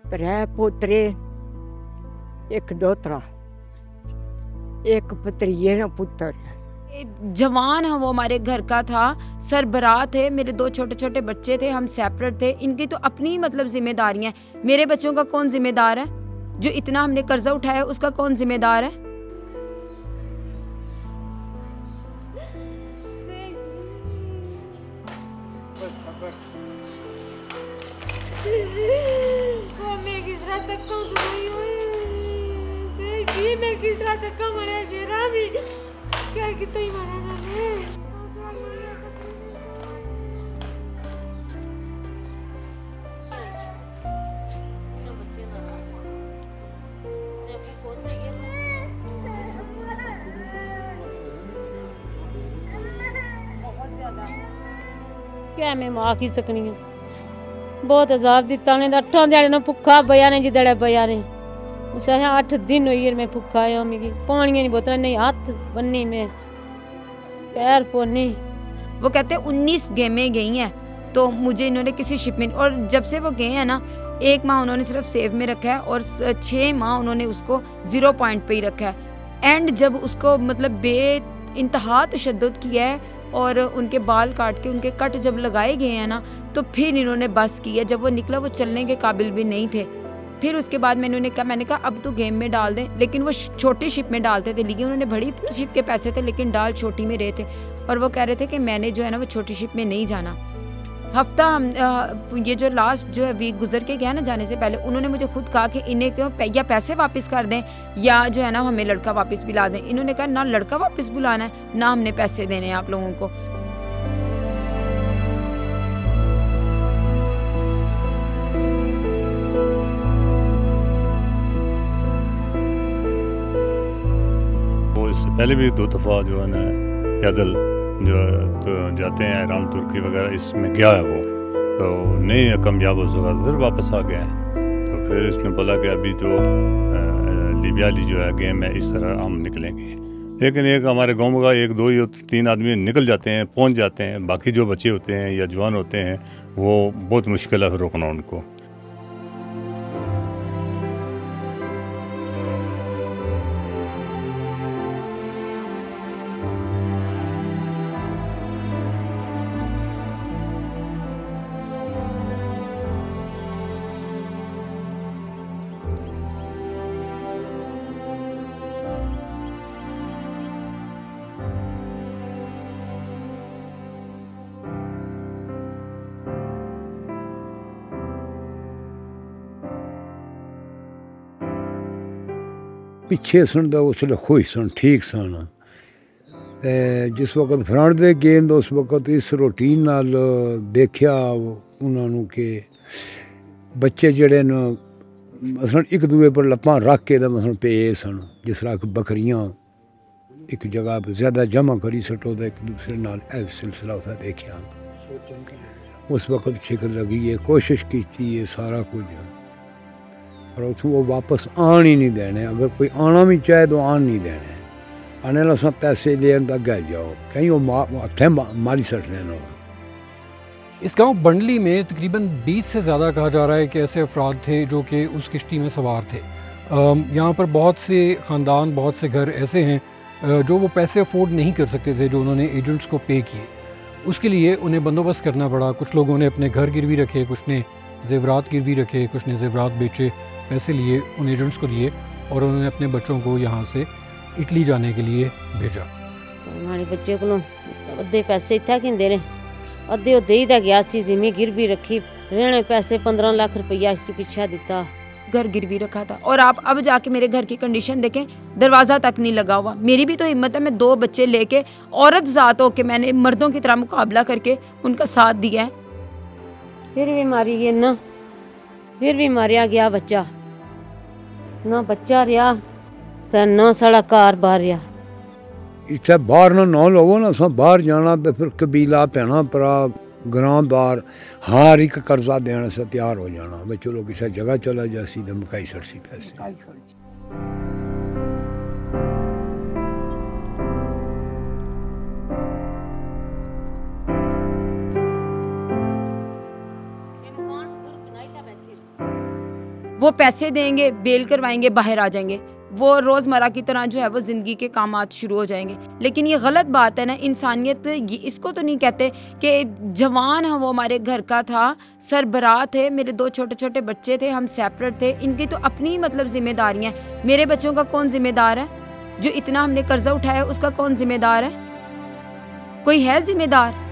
त्रै पोतरे, एक दोतरा, एक भतरीए न पुत्र। जवान है वो, हमारे घर का था, सरबराह थे, मेरे 2 छोटे छोटे बच्चे थे, हम सेपरेट थे। इनकी तो अपनी मतलब जिम्मेदारियां। मेरे बच्चों का कौन जिम्मेदार है? जो इतना हमने कर्जा उठाया उसका कौन जिम्मेदार है? क्या मैं मां की सकनी है। बहुत अजाब दिता ने, 8 दिहाड़े ना भुखा बया ने, जिदड़े बया ने 8 दिन हुई मैं भुखा आया। मिगी पानी नहीं बोतल नहीं, हाथ बन्नी में पैर पोनी। वो कहते 19 गेमें गई हैं, तो मुझे इन्होंने किसी शिप में, और जब से वो गए हैं ना, 1 माह उन्होंने सिर्फ सेव में रखा है और 6 माह उन्होंने उसको 0 पॉइंट पे ही रखा है। एंड जब उसको मतलब बे इंतहा तशद्दुद किया है और उनके बाल काट के उनके कट जब लगाए गए हैं ना, तो फिर इन्होंने बस किया। जब वो निकला वो चलने के काबिल भी नहीं थे। फिर उसके बाद मैंने कहा अब तो गेम में डाल दें, लेकिन वो छोटी शिप में डालते थे, लेकिन उन्होंने बड़ी शिप के पैसे थे लेकिन डाल छोटी में रहे थे। और वो कह रहे थे कि मैंने जो है ना वो छोटी शिप में नहीं जाना। हफ्ता हम ये जो लास्ट जो है वीक गुजर के गया ना जाने से पहले, उन्होंने मुझे खुद कहा कि इन्हें क्यों या पैसे वापस कर दें या जो है ना हमें लड़का वापस बुला दें। इन्होंने कहा ना लड़का वापस बुलाना है ना हमने पैसे देने हैं आप लोगों को। वो इससे पहले भी 2 दफ़ा जो है ना पैदल जो तो जाते हैं ईरान तुर्की वगैरह, इसमें गया है वो, तो नहीं कामयाब हो सका, तो फिर वापस आ गया है। तो फिर इसने बोला कि अभी तो लीबिया जो है गेम है, इस तरह हम निकलेंगे। लेकिन एक हमारे गांव का 1, 2 या 3 आदमी निकल जाते हैं, पहुंच जाते हैं। बाकी जो बच्चे होते हैं या जवान होते हैं वो बहुत मुश्किल है फिर रोकना उनको। पिछे सन तो उसले खुश सन, ठीक सन। जिस वक्त फ्रंट दे गेम उस वक्त इस रूटीन नाल देखिया उन्होंने कि बच्चे जड़े न मसलन एक दूए पर लप्पां रख के मसलन पे सन, जिस तरह बकरियां एक जगह पर ज़्यादा जमा करी सटो तो एक दूसरे नाल सिलसिला उसा देखिया। उस वक्त फिक्र लगी है, कोशिश की है सारा कुछ, पर उतों वो वापस आन ही नहीं देने। अगर कोई आना भी चाहे तो आन नहीं देने। आने लसा पैसे लेन अगे जाओ, कहीं वो हथें मारी सटने न। इस गांव बंडली में तकरीबन 20 से ज़्यादा कहा जा रहा है कि ऐसे अफराद थे जो कि उस किश्ती में सवार थे। यहाँ पर बहुत से ख़ानदान, बहुत से घर ऐसे हैं जो वो पैसे अफोर्ड नहीं कर सकते थे जो उन्होंने एजेंट्स को पे किए। उसके लिए उन्हें बंदोबस्त करना पड़ा। कुछ लोगों ने अपने घर गिरवी रखे, कुछ ने जेवरात गिरवी रखे, कुछ ने जेवरात बेचे, पैसे लिए, उन एजेंट्स को दिए और उन्होंने अपने बच्चों को यहाँ से इटली जाने के लिए भेजा। हमारे बच्चे को अद्धे पैसे इतना कि ने अद्धे वो दे ही गया सी, जिमी गिरवी रखी, रहने पैसे 15 लाख रुपया इसके पीछे दिता, घर गिरवी रखा था। और आप अब जाके मेरे घर की कंडीशन देखें, दरवाज़ा तक नहीं लगा हुआ। मेरी भी तो हिम्मत है, मैं 2 बच्चे लेके औरत ज़ात होके मैंने मर्दों की तरह मुकाबला करके उनका साथ दिया है। फिर भी मारी गए ना, फिर भी मारिया गया बच्चा, ना बच्चा रहा तो ना साड़ा कार बाहर रहा। इतने बाहर ना लोगो ना अस बाहर जाना तो फिर कबीला भैन भरा ग्रामदार हर एक कर्जा देने से तैयार हो जाना। भाई चलो किसी जगह चला जासी तो मुकाई सड़सी पैसे। वो पैसे देंगे, बेल करवाएंगे, बाहर आ जाएंगे, वो रोज़मर्रा की तरह जो है वो ज़िंदगी के कामात शुरू हो जाएंगे। लेकिन ये गलत बात है ना, इंसानियत इसको तो नहीं कहते कि जवान है वो हमारे घर का था, सरबराह थे, मेरे 2 छोटे छोटे बच्चे थे, हम सेपरेट थे, इनकी तो अपनी मतलब जिम्मेदारियाँ। मेरे बच्चों का कौन जिम्मेदार है? जो इतना हमने कर्जा उठाया उसका कौन जिम्मेदार है? कोई है जिम्मेदार?